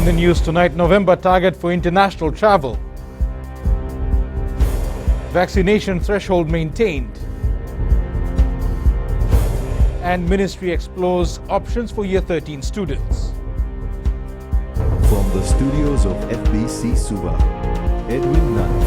In the news tonight, November target for international travel. Vaccination threshold maintained. And Ministry explores options for Year 13 students. From the studios of FBC Suva, Edwin Nunn.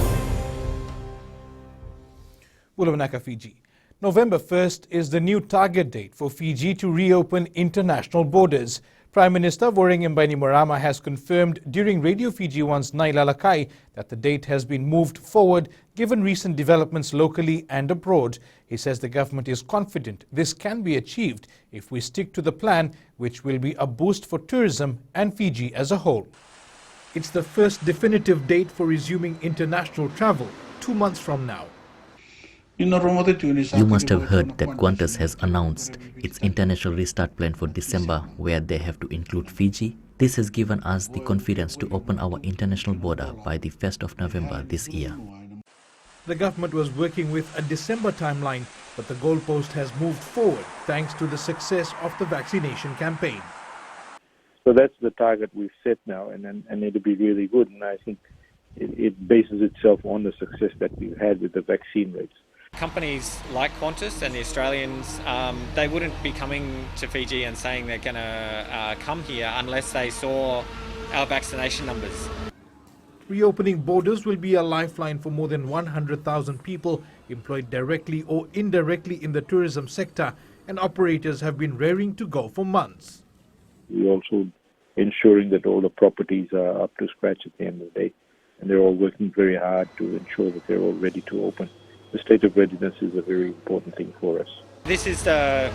Bulawanaka, Fiji. November 1st is the new target date for Fiji to reopen international borders. Prime Minister Voreqe Bainimarama has confirmed during Radio Fiji 1's Nailalakai that the date has been moved forward given recent developments locally and abroad. He says the government is confident this can be achieved if we stick to the plan, which will be a boost for tourism and Fiji as a whole. It's the first definitive date for resuming international travel 2 months from now. You must have heard that Qantas has announced its international restart plan for December, where they have to include Fiji. This has given us the confidence to open our international border by the 1st of November this year. The government was working with a December timeline, but the goalpost has moved forward thanks to the success of the vaccination campaign. So that's the target we've set now, and it'll be really good. And I think it bases itself on the success that we've had with the vaccine rates. Companies like Qantas and the Australians, they wouldn't be coming to Fiji and saying they're going to come here unless they saw our vaccination numbers. Reopening borders will be a lifeline for more than 100,000 people employed directly or indirectly in the tourism sector, and operators have been raring to go for months. We're also ensuring that all the properties are up to scratch at the end of the day, and they're all working very hard to ensure that they're all ready to open. The state of readiness is a very important thing for us. This is the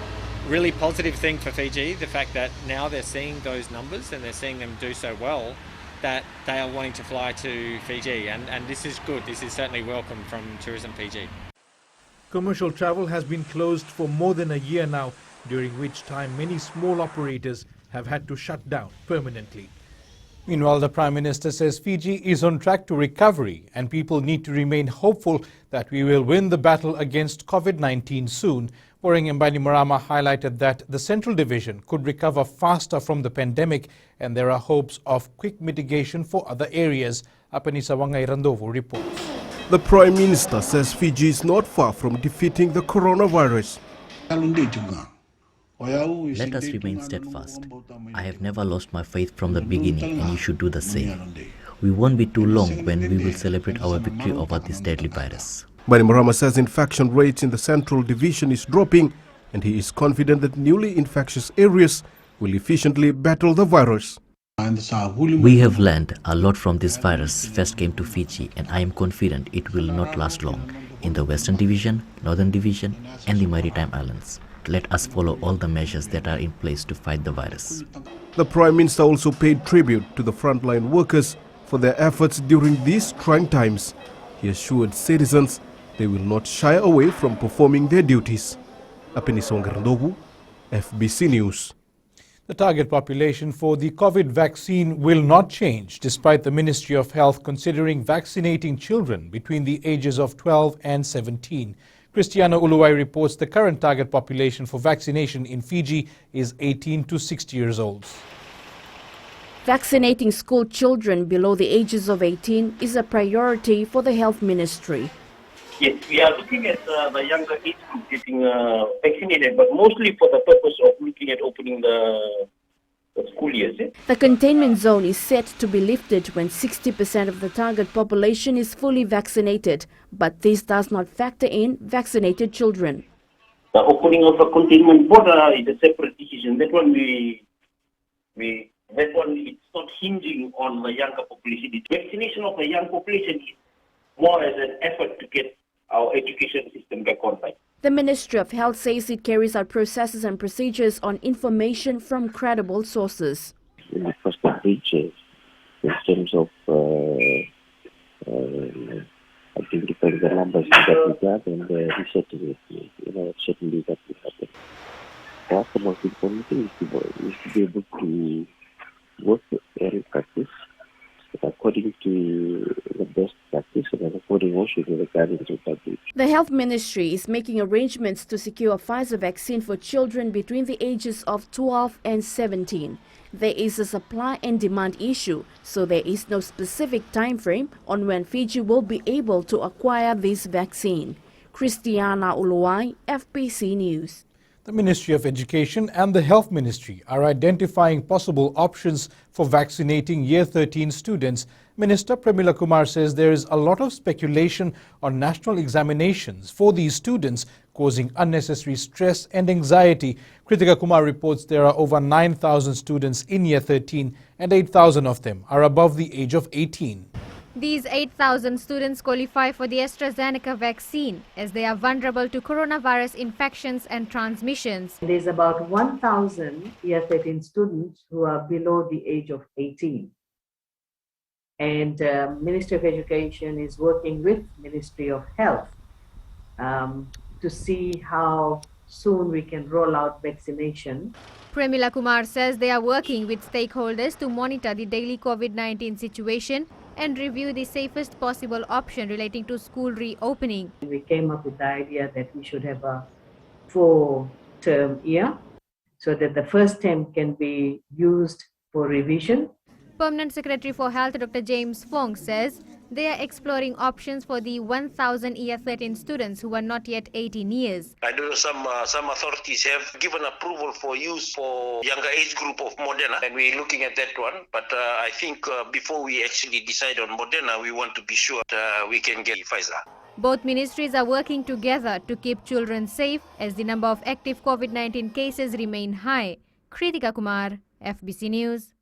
really positive thing for Fiji, the fact that now they're seeing those numbers and they're seeing them do so well that they are wanting to fly to Fiji, and this is good. This is certainly welcome from Tourism Fiji. Commercial travel has been closed for more than a year now, during which time many small operators have had to shut down permanently. Meanwhile, the Prime Minister says Fiji is on track to recovery and people need to remain hopeful that we will win the battle against COVID-19 soon. Voreqe Bainimarama highlighted that the Central Division could recover faster from the pandemic and there are hopes of quick mitigation for other areas. Apanisa Wangai Randovo reports. The Prime Minister says Fiji is not far from defeating the coronavirus. Let us remain steadfast. I have never lost my faith from the beginning, and you should do the same. We won't be too long when we will celebrate our victory over this deadly virus. Bainimarama says infection rates in the Central Division is dropping, and he is confident that newly infectious areas will efficiently battle the virus. We have learned a lot from this virus first came to Fiji, and I am confident it will not last long in the Western Division, Northern Division, and the Maritime Islands. Let us follow all the measures that are in place to fight the virus. The Prime Minister also paid tribute to the frontline workers for their efforts during these trying times. He assured citizens they will not shy away from performing their duties. Apenisong Randobu, FBC News. The target population for the COVID vaccine will not change, despite the Ministry of Health considering vaccinating children between the ages of 12 and 17. Christiana Uluwai reports the current target population for vaccination in Fiji is 18 to 60 years old. Vaccinating school children below the ages of 18 is a priority for the Health Ministry. Yes, we are looking at the younger age group getting vaccinated, but mostly for the purpose of looking at opening the school years. The containment zone is set to be lifted when 60% of the target population is fully vaccinated, but this does not factor in vaccinated children. The opening of a containment border is a separate decision. That one it's not hinging on the younger population. The vaccination of the young population is more as an effort to get our education system back on track. The Ministry of Health says it carries out processes and procedures on information from credible sources. In the first breaches, in terms of identifying the numbers that we got and resetting it, certainly that will happen. That's the most important thing is to be able to work and practice according to the best practice and according also to the guidance of public. The Health Ministry is making arrangements to secure a Pfizer vaccine for children between the ages of 12 and 17. There is a supply and demand issue, so there is no specific time frame on when Fiji will be able to acquire this vaccine. Christiana Uluwai, FBC News. The Ministry of Education and the Health Ministry are identifying possible options for vaccinating Year 13 students. Minister Premila Kumar says there is a lot of speculation on national examinations for these students, causing unnecessary stress and anxiety. Kritika Kumar reports there are over 9,000 students in Year 13 and 8,000 of them are above the age of 18. These 8,000 students qualify for the AstraZeneca vaccine as they are vulnerable to coronavirus infections and transmissions. There's about 1,000 Year 13 students who are below the age of 18. And Ministry of Education is working with Ministry of Health to see how soon we can roll out vaccination. Premila Kumar says they are working with stakeholders to monitor the daily COVID-19 situation and review the safest possible option relating to school reopening. We came up with the idea that we should have a 4-term year so that the first term can be used for revision. Permanent Secretary for Health Dr. James Fong says they are exploring options for the 1,000 Year 13 students who are not yet 18 years. I know some authorities have given approval for use for younger age group of Moderna, and we're looking at that one. But I think before we actually decide on Moderna, we want to be sure that we can get Pfizer. Both ministries are working together to keep children safe as the number of active COVID-19 cases remain high. Kritika Kumar, FBC News.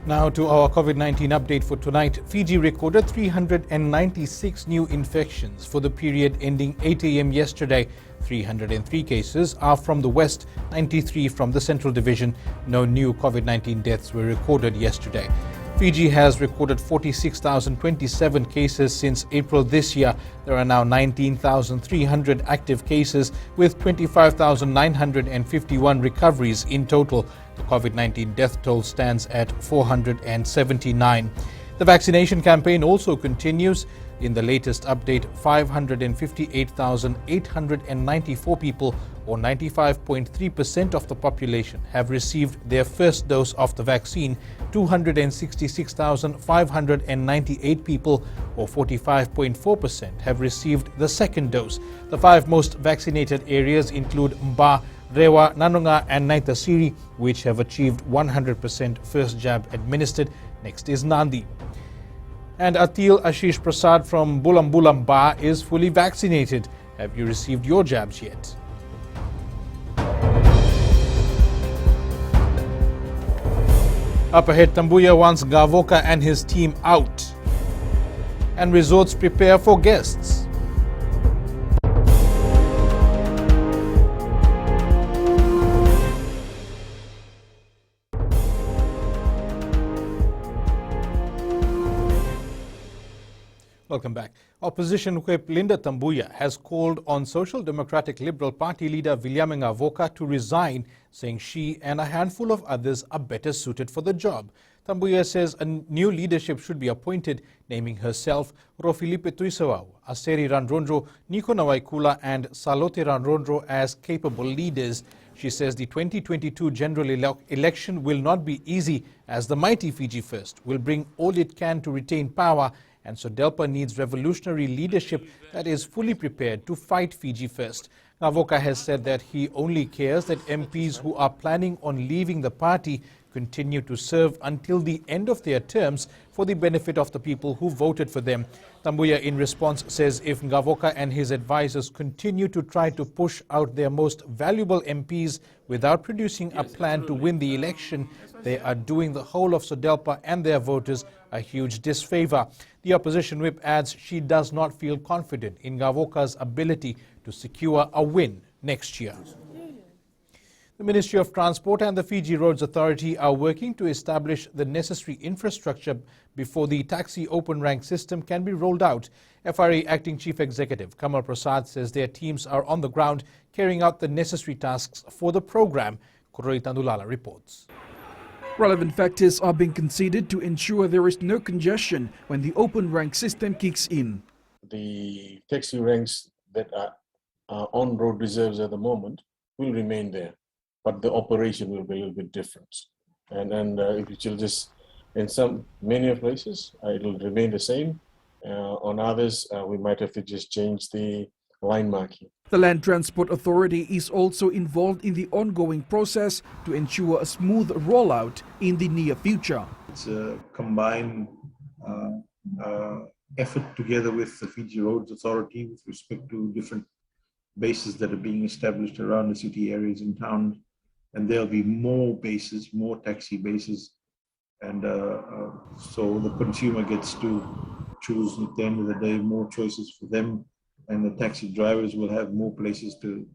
Now to our COVID-19 update for tonight. Fiji recorded 396 new infections for the period ending 8 a.m. yesterday. 303 cases are from the West, 93 from the Central Division. No new COVID-19 deaths were recorded yesterday. Fiji has recorded 46,027 cases since April this year. There are now 19,300 active cases with 25,951 recoveries in total. The COVID-19 death toll stands at 479. The vaccination campaign also continues. In the latest update, 558,894 people, or 95.3% of the population, have received their first dose of the vaccine. 266,598 people, or 45.4%, have received the second dose. The 5 most vaccinated areas include Mba, Rewa, Nanunga and Naitasiri, which have achieved 100% first jab administered. Next is Nandi. And Atil Ashish Prasad from Bulam Ba is fully vaccinated. Have you received your jabs yet? Up ahead, Tambuya wants Gavoka and his team out. And resorts prepare for guests. Welcome back. Opposition Whip Linda Tambuya has called on Social Democratic Liberal Party leader Viliame Ngavoka to resign, saying she and a handful of others are better suited for the job. Tambuya says a new leadership should be appointed, naming herself Rofilipe Tuisawau, Aseri Randrondro, Nico Nawaikula and Salote Randrondro as capable leaders. She says the 2022 general election will not be easy, as the mighty Fiji First will bring all it can to retain power, and SODELPA needs revolutionary leadership that is fully prepared to fight Fiji First. Ngavoka has said that he only cares that MPs who are planning on leaving the party continue to serve until the end of their terms for the benefit of the people who voted for them. Tambuya in response says if Ngavoka and his advisors continue to try to push out their most valuable MPs without producing a plan to win the election, they are doing the whole of SODELPA and their voters a huge disfavor. The opposition whip adds she does not feel confident in Ngavoka's ability to secure a win next year. The Ministry of Transport and the Fiji Roads Authority are working to establish the necessary infrastructure before the taxi open rank system can be rolled out. FRA Acting Chief Executive Kamal Prasad says their teams are on the ground carrying out the necessary tasks for the program. Kuroi Tandulala reports. Relevant factors are being considered to ensure there is no congestion when the open rank system kicks in. The taxi ranks that are on-road reserves at the moment will remain there, but the operation will be a little bit different. And it will just, in many places, it will remain the same. On others, we might have to just change the line marking. The Land Transport Authority is also involved in the ongoing process to ensure a smooth rollout in the near future. It's a combined effort together with the Fiji Roads Authority with respect to different bases that are being established around the city areas and towns. And there'll be more bases, more taxi bases. And so the consumer gets to choose at the end of the day, more choices for them. And the taxi drivers will have more places to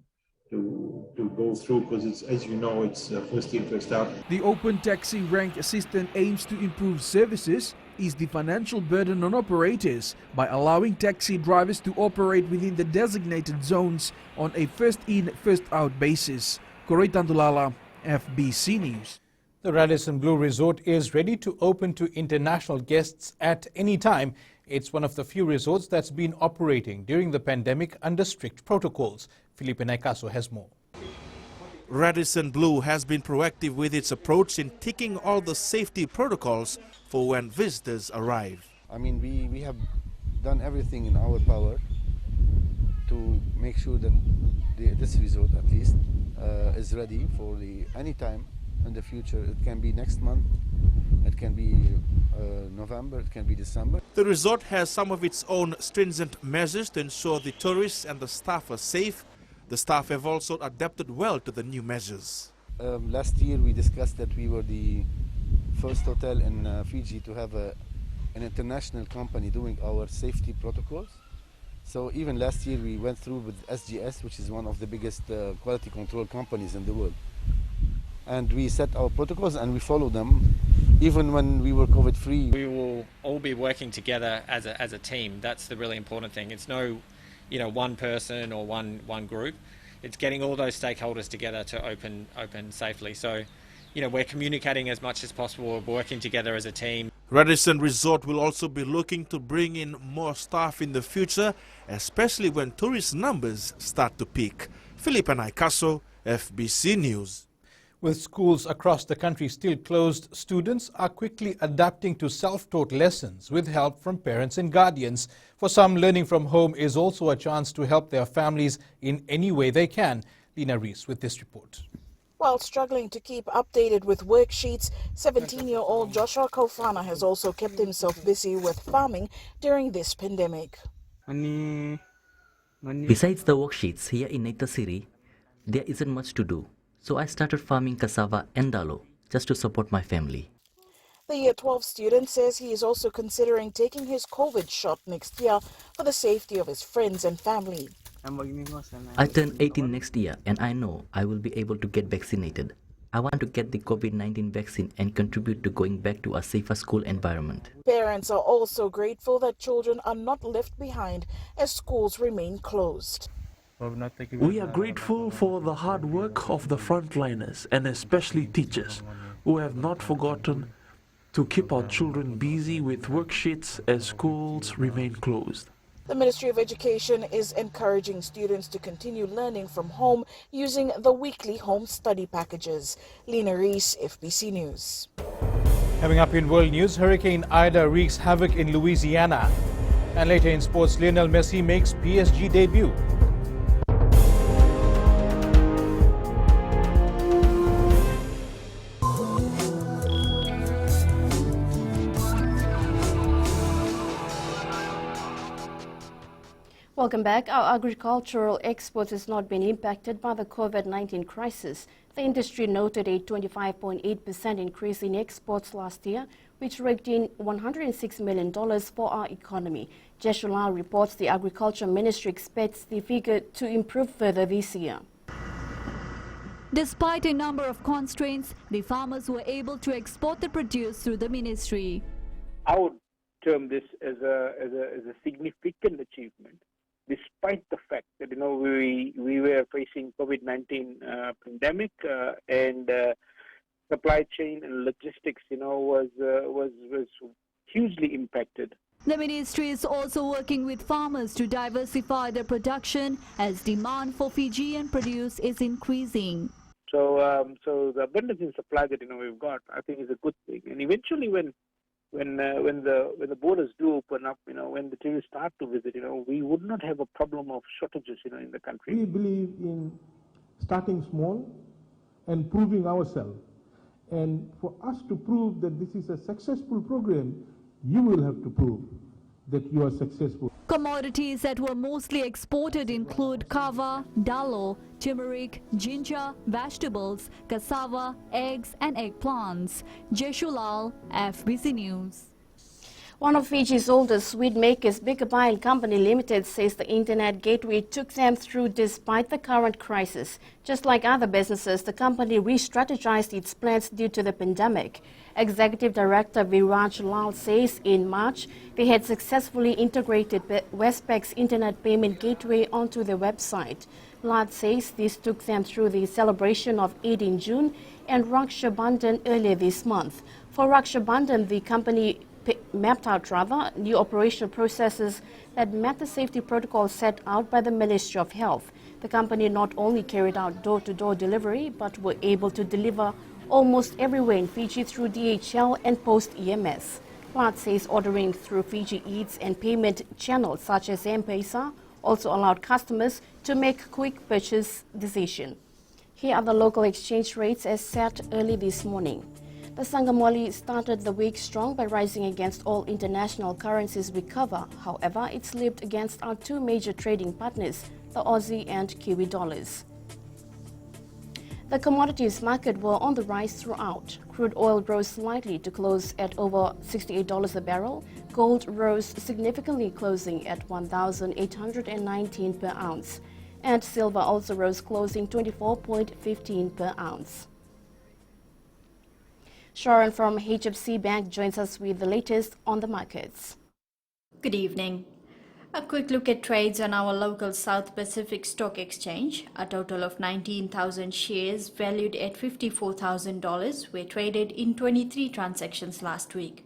go through, because it's, as you know, it's first in, first out. The Open Taxi Rank Assistant aims to improve services, ease the financial burden on operators by allowing taxi drivers to operate within the designated zones on a first in, first out basis. Koroi Tandulala, FBC News. The Radisson Blu Resort is ready to open to international guests at any time. It's one of the few resorts that's been operating during the pandemic under strict protocols. Felipe Naikaso has more. Radisson Blu has been proactive with its approach in ticking all the safety protocols for when visitors arrive. I mean, we have done everything in our power to make sure that this resort at least is ready for any time in the future. It can be next month, it can be November, it can be December. The resort has some of its own stringent measures to ensure the tourists and the staff are safe. The staff have also adapted well to the new measures. Last year we discussed that we were the first hotel in Fiji to have an international company doing our safety protocols. So even last year we went through with SGS, which is one of the biggest quality control companies in the world. And we set our protocols and we follow them, even when we were COVID-free. We will all be working together as a team. That's the really important thing. It's no, one person or one group. It's getting all those stakeholders together to open safely. So, we're communicating as much as possible, working together as a team. Radisson Resort will also be looking to bring in more staff in the future, especially when tourist numbers start to peak. Felipe Naikaso, FBC News. With schools across the country still closed, students are quickly adapting to self-taught lessons with help from parents and guardians. For some, learning from home is also a chance to help their families in any way they can. Lina Rees with this report. While struggling to keep updated with worksheets, 17-year-old Joshua Kofana has also kept himself busy with farming during this pandemic. Besides the worksheets here in Naitasiri, there isn't much to do. So I started farming cassava and dalo just to support my family. The Year 12 student says he is also considering taking his COVID shot next year for the safety of his friends and family. I turn 18 next year and I know I will be able to get vaccinated. I want to get the COVID-19 vaccine and contribute to going back to a safer school environment. Parents are also grateful that children are not left behind as schools remain closed. We are grateful for the hard work of the frontliners and especially teachers who have not forgotten to keep our children busy with worksheets as schools remain closed. The Ministry of Education is encouraging students to continue learning from home using the weekly home study packages. Lina Rees, FBC News. Coming up in world news, Hurricane Ida wreaks havoc in Louisiana. And later in sports, Lionel Messi makes PSG debut. Welcome back. Our agricultural exports has not been impacted by the COVID-19 crisis. The industry noted a 25.8% increase in exports last year, which raked in $106 million for our economy. Jeshula reports the Agriculture Ministry expects the figure to improve further this year. Despite a number of constraints, the farmers were able to export the produce through the ministry. I would term this as a significant achievement, despite the fact that we were facing COVID-19 pandemic and supply chain and logistics was hugely impacted. The ministry is also working with farmers to diversify their production as demand for Fijian produce is increasing. So the abundance in supply that we've got, I think, is a good thing. And eventually, when the borders do open up, when the tourists start to visit, we would not have a problem of shortages, in the country. We believe in starting small and proving ourselves. And for us to prove that this is a successful program, you will have to prove that you are successful. Commodities that were mostly exported include kava, dalo, turmeric, ginger, vegetables, cassava, eggs and eggplants. Jeshulal, FBC News. One of Fiji's oldest sweet makers, Bikabai Company Limited, says the internet gateway took them through despite the current crisis. Just like other businesses, the company re-strategized its plans due to the pandemic. Executive Director Viraj Lal says in March they had successfully integrated Westpac's internet payment gateway onto their website. Lal says this took them through the celebration of Eid in June and Raksha Bandhan earlier this month. For Raksha Bandhan, the company mapped out new operational processes that met the safety protocols set out by the Ministry of Health. The company not only carried out door-to-door delivery but were able to deliver almost everywhere in Fiji through DHL and Post EMS. Plat says ordering through Fiji Eats and payment channels such as M-Pesa also allowed customers to make quick purchase decisions. Here are the local exchange rates as set early this morning. The Sangamoli started the week strong by rising against all international currencies we cover. However, it slipped against our two major trading partners, the Aussie and Kiwi dollars. The commodities market were on the rise throughout. Crude oil rose slightly to close at over $68 a barrel. Gold rose significantly, closing at $1,819 per ounce. And silver also rose, closing 24.15 per ounce. Sharon from HFC Bank joins us with the latest on the markets. Good evening. A quick look at trades on our local South Pacific Stock Exchange. A total of 19,000 shares valued at $54,000 were traded in 23 transactions last week.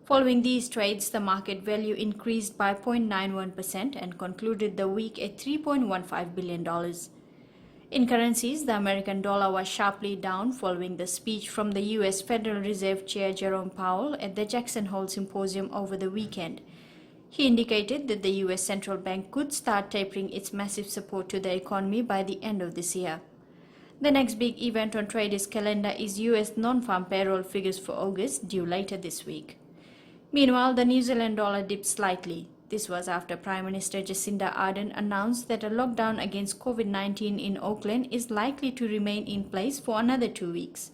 Following these trades, the market value increased by 0.91% and concluded the week at $3.15 billion. In currencies, the American dollar was sharply down following the speech from the U.S. Federal Reserve Chair Jerome Powell at the Jackson Hole Symposium over the weekend. He indicated that the U.S. Central Bank could start tapering its massive support to the economy by the end of this year. The next big event on traders' calendar is U.S. non-farm payroll figures for August, due later this week. Meanwhile, the New Zealand dollar dipped slightly. This was after Prime Minister Jacinda Ardern announced that a lockdown against COVID-19 in Auckland is likely to remain in place for another 2 weeks.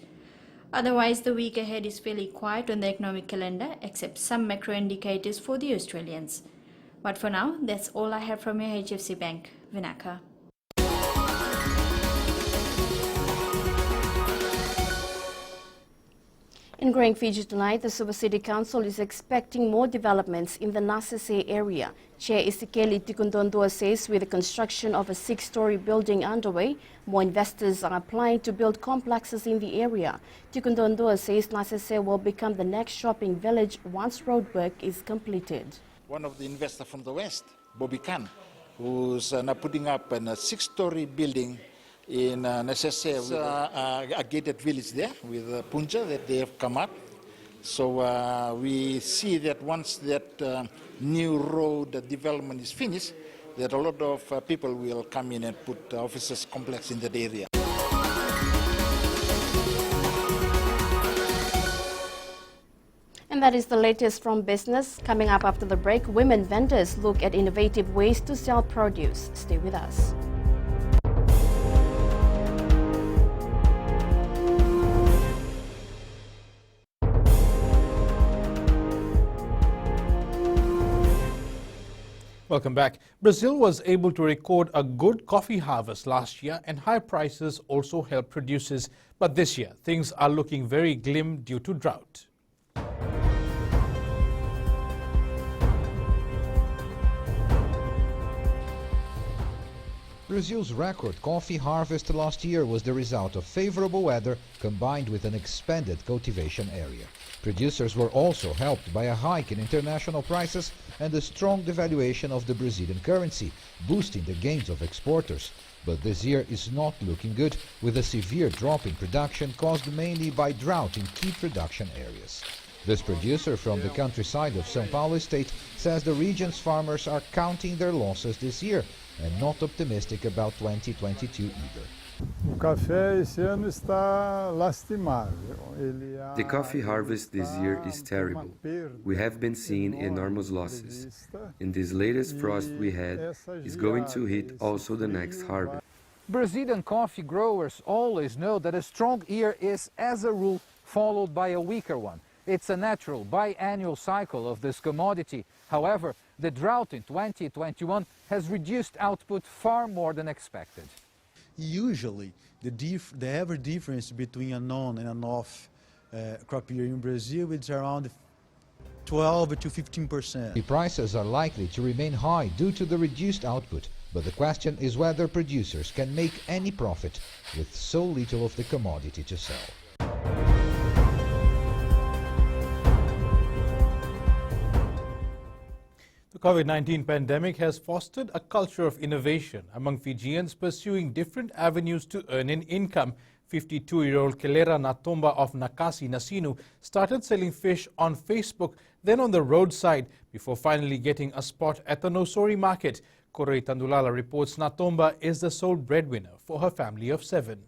Otherwise, the week ahead is fairly quiet on the economic calendar, except some macro indicators for the Australians. But for now, that's all I have from your HFC Bank. Vinaka. In Growing Fiji tonight, the Suva City Council is expecting more developments in the Nasese area. Chair Isikeli Tikundondua says with the construction of a 6-story building underway, more investors are applying to build complexes in the area. Tikundondua says Nasese will become the next shopping village once roadwork is completed. One of the investors from the west, Bobby Khan, who's now putting up a 6-story building in Nasese, a gated village there with Punja that they have come up. So we see that once that new road development is finished, that a lot of people will come in and put offices complex in that area. And that is the latest from business. Coming up after the break, women vendors look at innovative ways to sell produce. Stay with us. Welcome back. Brazil was able to record a good coffee harvest last year, and high prices also helped producers. But this year, things are looking very grim due to drought. Brazil's record coffee harvest last year was the result of favorable weather combined with an expanded cultivation area. Producers were also helped by a hike in international prices and a strong devaluation of the Brazilian currency, boosting the gains of exporters. But this year is not looking good, with a severe drop in production caused mainly by drought in key production areas. This producer from the countryside of São Paulo state says the region's farmers are counting their losses this year and not optimistic about 2022 either. The coffee harvest this year is terrible. We have been seeing enormous losses. And this latest frost we had is going to hit also the next harvest. Brazilian coffee growers always know that a strong year is, as a rule, followed by a weaker one. It's a natural biannual cycle of this commodity. However, the drought in 2021 has reduced output far more than expected. Usually, the average difference between an on and an off crop year in Brazil is around 12 to 15%. The prices are likely to remain high due to the reduced output, but the question is whether producers can make any profit with so little of the commodity to sell. The COVID-19 pandemic has fostered a culture of innovation among Fijians pursuing different avenues to earn an income. 52-year-old Kelera Natomba of Nakasi Nasinu started selling fish on Facebook, then on the roadside, before finally getting a spot at the Nosori market. Koroi Tandulala reports Natomba is the sole breadwinner for her family of 7.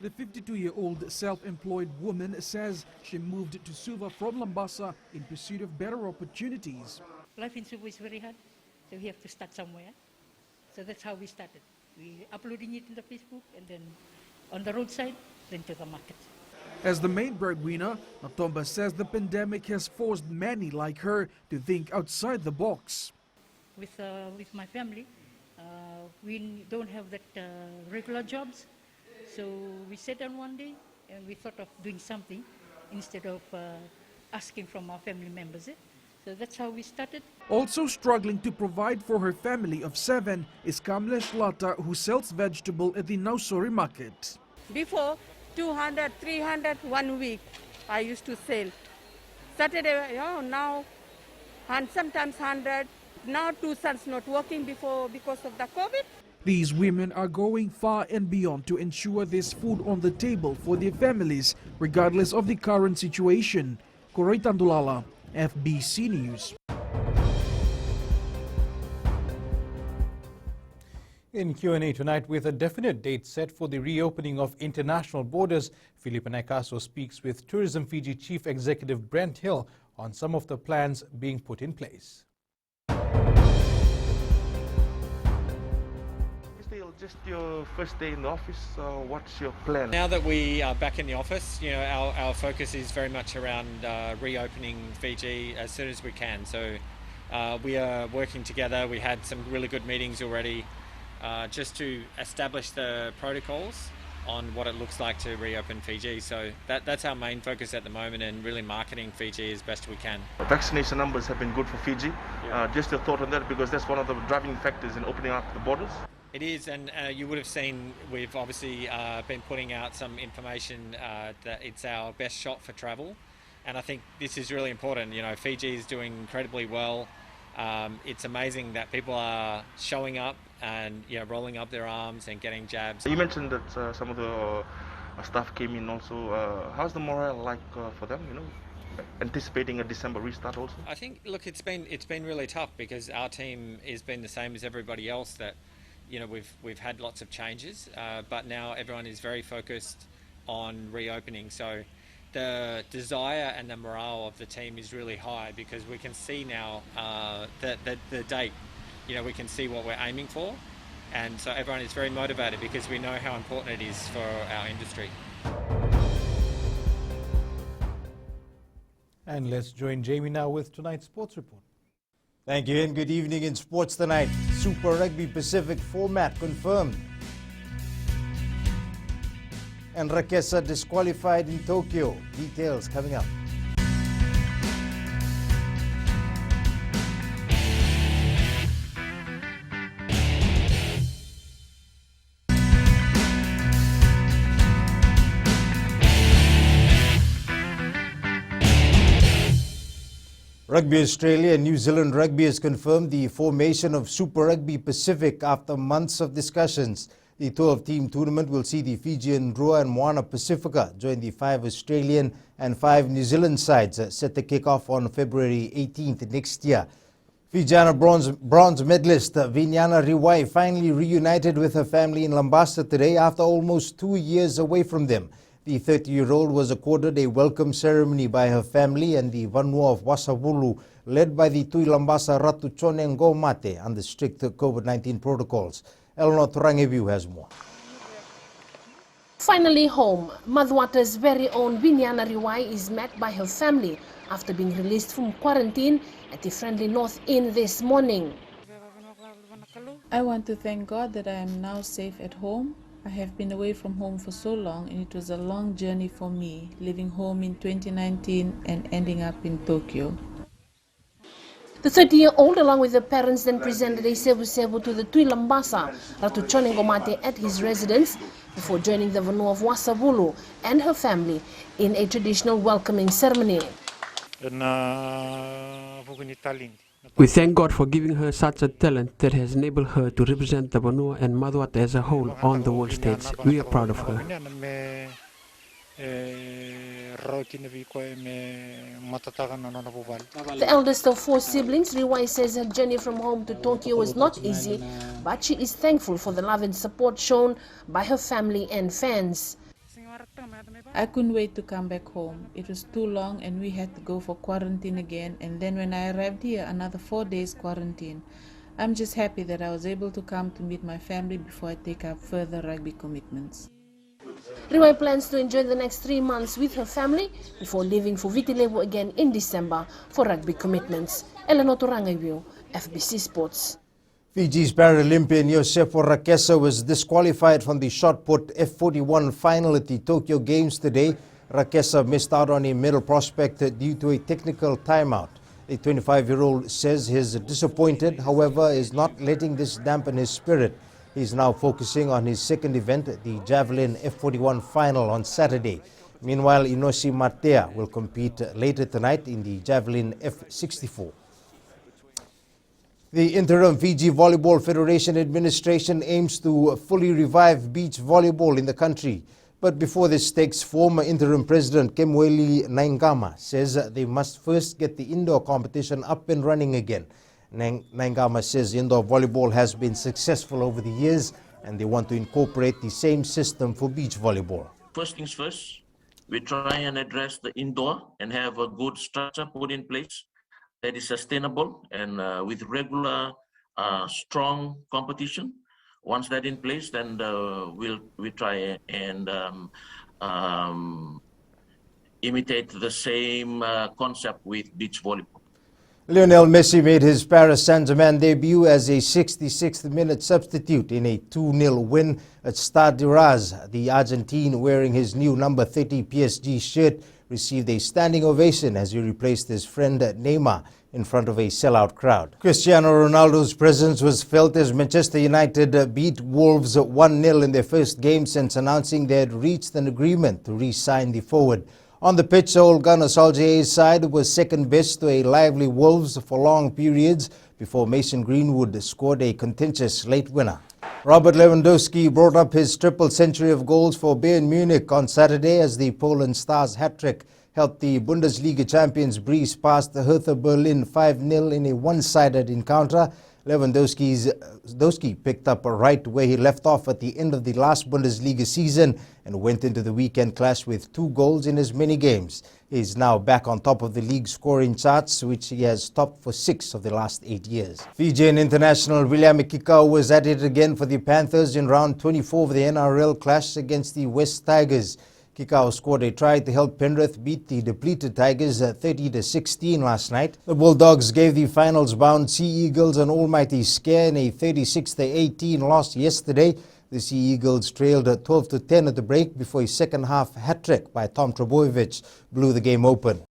The 52-year-old self-employed woman says she moved to Suva from Lambasa in pursuit of better opportunities. Life in Suva is very hard, so we have to start somewhere. So that's how we started. We uploading it in the Facebook and then on the roadside, then to the market. As the main breadwinner, Natomba says the pandemic has forced many like her to think outside the box. With my family, we don't have that regular jobs. So we sat down one day and we thought of doing something instead of asking from our family members. So that's how we started. Also struggling to provide for her family of 7 is Kamlesh Lata, who sells vegetable at the Nosori market. Before, 200, 300 1 week I used to sell. Saturday, now, and sometimes 100. Now 2 sons not working because of the COVID. These women are going far and beyond to ensure there's food on the table for their families, regardless of the current situation. Koroi Tandulala, FBC News. In Q&A tonight, with a definite date set for the reopening of international borders, Felipe Nakaso speaks with Tourism Fiji Chief Executive Brent Hill on some of the plans being put in place. Just your first day in the office, what's your plan? Now that we are back in the office, our focus is very much around reopening Fiji as soon as we can. So we are working together. We had some really good meetings already just to establish the protocols on what it looks like to reopen Fiji. So that's our main focus at the moment, and really marketing Fiji as best we can. Vaccination numbers have been good for Fiji. Just a thought on that, because that's one of the driving factors in opening up the borders. It is, and you would have seen we've obviously been putting out some information that it's our best shot for travel, and I think this is really important. Fiji is doing incredibly well. It's amazing that people are showing up and rolling up their arms and getting jabs. You mentioned that some of the staff came in also. How's the morale like for them? Anticipating a December restart also. I think, look, it's been really tough because our team has been the same as everybody else. That we've had lots of changes, but now everyone is very focused on reopening. So the desire and the morale of the team is really high because we can see now the date. We can see what we're aiming for, and so everyone is very motivated because we know how important it is for our industry. And let's join Jamie now with tonight's sports report. Thank you and good evening in sports tonight. Super Rugby Pacific format confirmed. And Rakesa disqualified in Tokyo. Details coming up. Rugby Australia and New Zealand Rugby has confirmed the formation of Super Rugby Pacific after months of discussions. The 12-team tournament will see the Fijian Drua and Moana Pacifica join the 5 Australian and 5 New Zealand sides set to kick off on February 18th next year. Fijiana bronze medalist Vinyana Riwai finally reunited with her family in Lambasa today after almost 2 years away from them. The 30-year-old was accorded a welcome ceremony by her family and the Vanua of Wasavulu, led by the Tui Lambasa Ratu Chonengo Mate under strict COVID-19 protocols. Eleanor Torangeviu has more. Finally home, Madhuata's very own Vinyana Riwai is met by her family after being released from quarantine at the friendly North Inn this morning. I want to thank God that I am now safe at home. I have been away from home for so long, and it was a long journey for me, leaving home in 2019 and ending up in Tokyo. The 30-year-old, along with her parents, then presented a sebu-sebu to the Tui Lambasa Ratu Chonengo Mate at his residence before joining the Vanua of Wasavulu and her family in a traditional welcoming ceremony. We thank God for giving her such a talent that has enabled her to represent the Vanua and Madhuata as a whole on the world stage. We are proud of her. The eldest of 4 siblings, Riwai says her journey from home to Tokyo was not easy, but she is thankful for the love and support shown by her family and fans. I couldn't wait to come back home. It was too long and we had to go for quarantine again, and then when I arrived here, another 4 days quarantine. I'm just happy that I was able to come to meet my family before I take up further rugby commitments. Riwai plans to enjoy the next 3 months with her family before leaving for Vitilevu again in December for rugby commitments. Eleanor Torangeviu, FBC Sports. Fiji's Paralympian Yosepo Rakesa was disqualified from the shot put F41 final at the Tokyo Games today. Rakesa missed out on a medal prospect due to a technical timeout. The 25-year-old says he's disappointed, however, is not letting this dampen his spirit. He's now focusing on his second event, the Javelin F41 final on Saturday. Meanwhile, Inosi Matea will compete later tonight in the Javelin F64. The interim Fiji Volleyball Federation administration aims to fully revive beach volleyball in the country. But before this takes form, interim president Kemweli Naingama says they must first get the indoor competition up and running again. Naingama says indoor volleyball has been successful over the years and they want to incorporate the same system for beach volleyball. First things first, we try and address the indoor and have a good structure put in place that is sustainable and with regular, strong competition. Once that's in place, then we try and imitate the same concept with beach volleyball. Lionel Messi made his Paris Saint-Germain debut as a 66th minute substitute in a 2-0 win at Stade de Reims. The Argentine, wearing his new number 30 PSG shirt, received a standing ovation as he replaced his friend Neymar in front of a sellout crowd. Cristiano Ronaldo's presence was felt as Manchester United beat Wolves 1-0 in their first game since announcing they had reached an agreement to re-sign the forward. On the pitch, Ole Gunnar Solskjaer's side was second best to a lively Wolves for long periods before Mason Greenwood scored a contentious late winner. Robert Lewandowski brought up his triple century of goals for Bayern Munich on Saturday as the Poland star's hat-trick helped the Bundesliga champions breeze past the Hertha Berlin 5-0 in a one-sided encounter. Lewandowski picked up right where he left off at the end of the last Bundesliga season and went into the weekend clash with 2 goals in as many games. He is now back on top of the league scoring charts, which he has topped for 6 of the last 8 years. Fijian international William Kikau was at it again for the Panthers in round 24 of the NRL clash against the West Tigers. Kikau scored a try to help Penrith beat the depleted Tigers 30-16 last night. The Bulldogs gave the finals-bound Sea Eagles an almighty scare in a 36-18 loss yesterday. The Sea Eagles trailed 12-10 at the break before a second-half hat-trick by Tom Trbojevic blew the game open.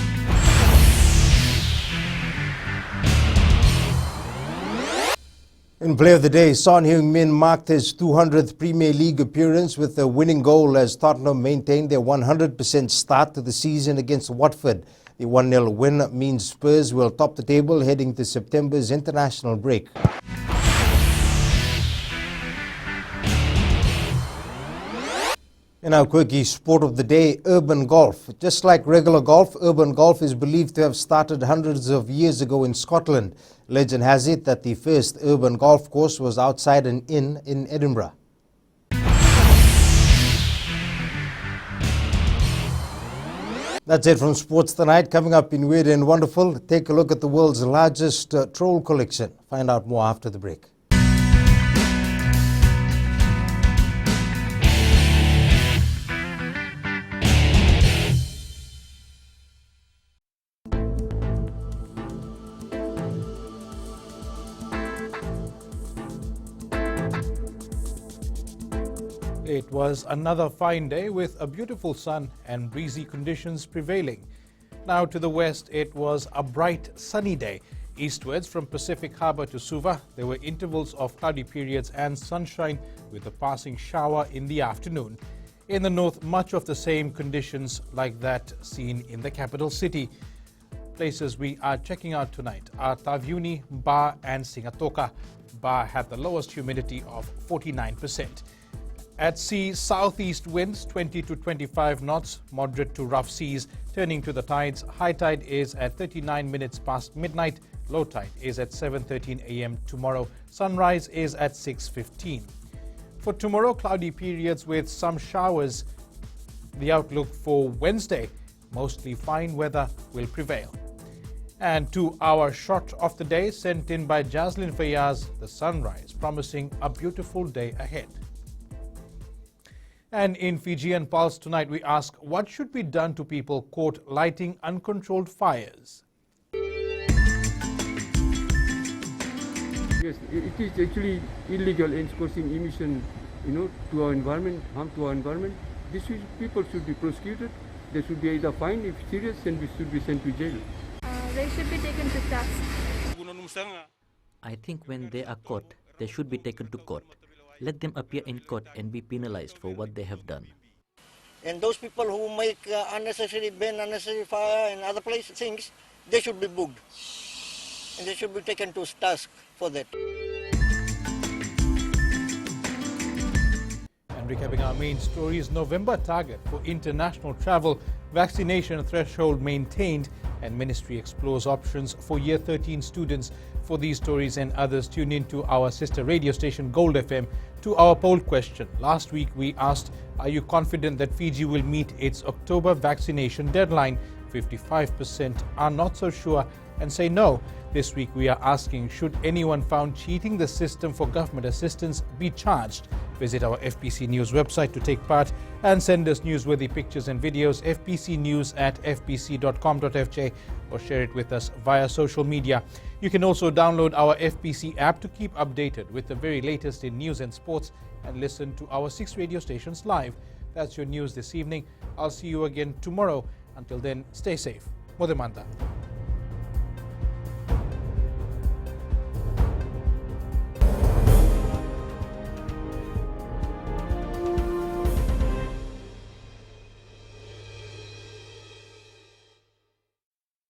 In play of the day, Son Heung-min marked his 200th Premier League appearance with a winning goal as Tottenham maintained their 100% start to the season against Watford. The 1-0 win means Spurs will top the table heading to September's international break. In our Quirky sport of the day, urban golf. Just like regular golf, urban golf is believed to have started hundreds of years ago in Scotland. Legend has it that the first urban golf course was outside an inn in Edinburgh. That's it from Sports Tonight. Coming up in Weird and Wonderful, take a look at the world's largest troll collection. Find out more after the break. It was another fine day with a beautiful sun and breezy conditions prevailing. Now to the west, it was a bright sunny day. Eastwards from Pacific Harbour to Suva, there were intervals of cloudy periods and sunshine with a passing shower in the afternoon. In the north, much of the same conditions like that seen in the capital city. Places we are checking out tonight are Taveuni, Ba and Singatoka. Ba had the lowest humidity of 49%. At sea, southeast winds 20 to 25 knots, moderate to rough seas. Turning to the tides, high tide is at 39 minutes past midnight, low tide is at 7:13 a.m. tomorrow, sunrise is at 6:15. For tomorrow, cloudy periods with some showers. The outlook for Wednesday, mostly fine weather will prevail. And to our shot of the day sent in by Jaslyn Fayaz, the sunrise promising a beautiful day ahead. And in Fijian Pulse tonight, we ask, what should be done to people caught lighting uncontrolled fires? Yes, it is actually illegal and causing emission, to our environment, harm to our environment. People should be prosecuted. They should be either fined if serious, and we should be sent to jail. They should be taken to task. I think when they are caught, they should be taken to court. Let them appear in court and be penalized for what they have done. And those people who make unnecessary fire and other things, they should be booked. And they should be taken to task for that. And recapping our main stories, November target for international travel, vaccination threshold maintained, and Ministry explores options for Year 13 students. For these stories and others, tune in to our sister radio station Gold FM. To our poll question, last week we asked, are you confident that Fiji will meet its October vaccination deadline? 55% are not so sure and say no. This week we are asking, should anyone found cheating the system for government assistance be charged? Visit our FPC News website to take part and send us newsworthy pictures and videos, fpcnews@fpc.com.fj, or share it with us via social media. You can also download our FPC app to keep updated with the very latest in news and sports and listen to our 6 radio stations live. That's your news this evening. I'll see you again tomorrow. Until then, stay safe. Modemanta.